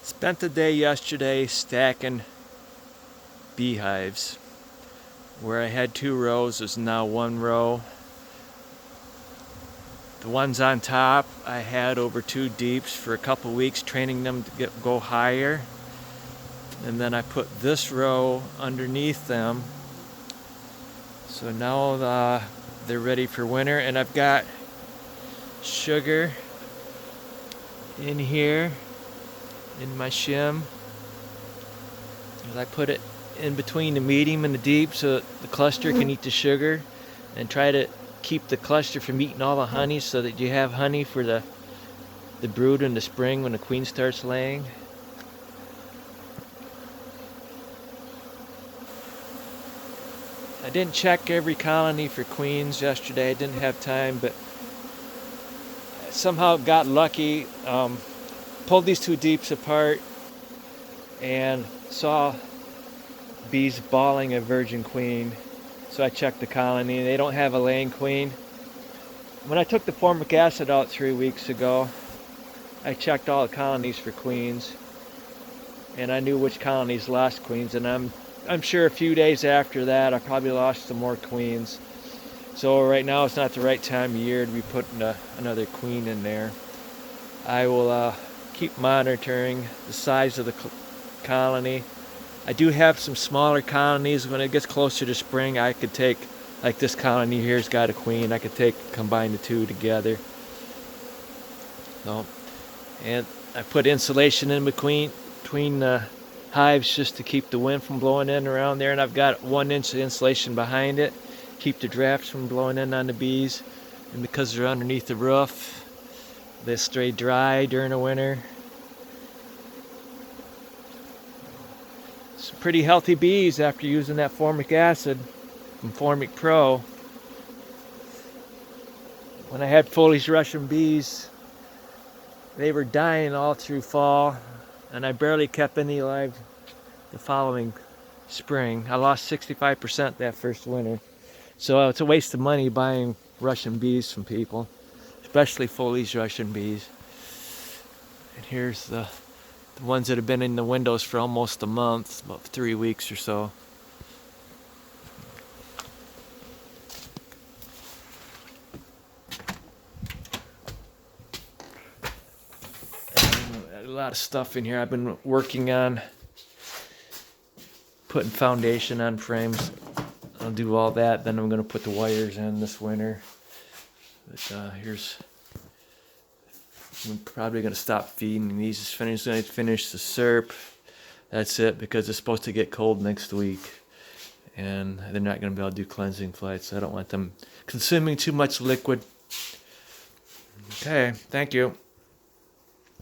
Spent the day yesterday stacking beehives. Where I had 2 rows, there's now 1 row. The ones on top I had over 2 deeps for a couple weeks, training them to go higher. And then I put this row underneath them. So now they're ready for winter, and I've got sugar in here in my shim. I put it in between the medium and the deep so that the cluster can eat the sugar, and try to keep the cluster from eating all the honey so that you have honey for the brood in the spring when the queen starts laying. I didn't check every colony for queens yesterday. I didn't have time, but somehow got lucky. Pulled these 2 deeps apart and saw bees balling a virgin queen. So I checked the colony, and they don't have a laying queen. When I took the formic acid out 3 weeks ago, I checked all the colonies for queens, and I knew which colonies lost queens, and I'm sure a few days after that I probably lost some more queens. So right now it's not the right time of year to be putting another queen in there. I will keep monitoring the size of the colony. I do have some smaller colonies. When it gets closer to spring, I could take, like this colony here's got a queen, I could combine the 2 together. So, and I put insulation in between the hives just to keep the wind from blowing in around there, and I've got 1 inch of insulation behind it, keep the drafts from blowing in on the bees. And because they're underneath the roof, they stay dry during the winter. Some pretty healthy bees after using that formic acid from Formic Pro. When I had foliage Russian bees, they were dying all through fall, and I barely kept any alive the following spring. I lost 65% that first winter. So it's a waste of money buying Russian bees from people, especially foliage Russian bees. And here's the ones that have been in the windows for almost a month, about 3 weeks or so. And a lot of stuff in here. I've been working on putting foundation on frames. I'll do all that, then I'm going to put the wires in this winter. But I'm probably going to stop feeding these. Just finish the SERP. That's it, because it's supposed to get cold next week, and they're not going to be able to do cleansing flights. So I don't want them consuming too much liquid. Okay, thank you.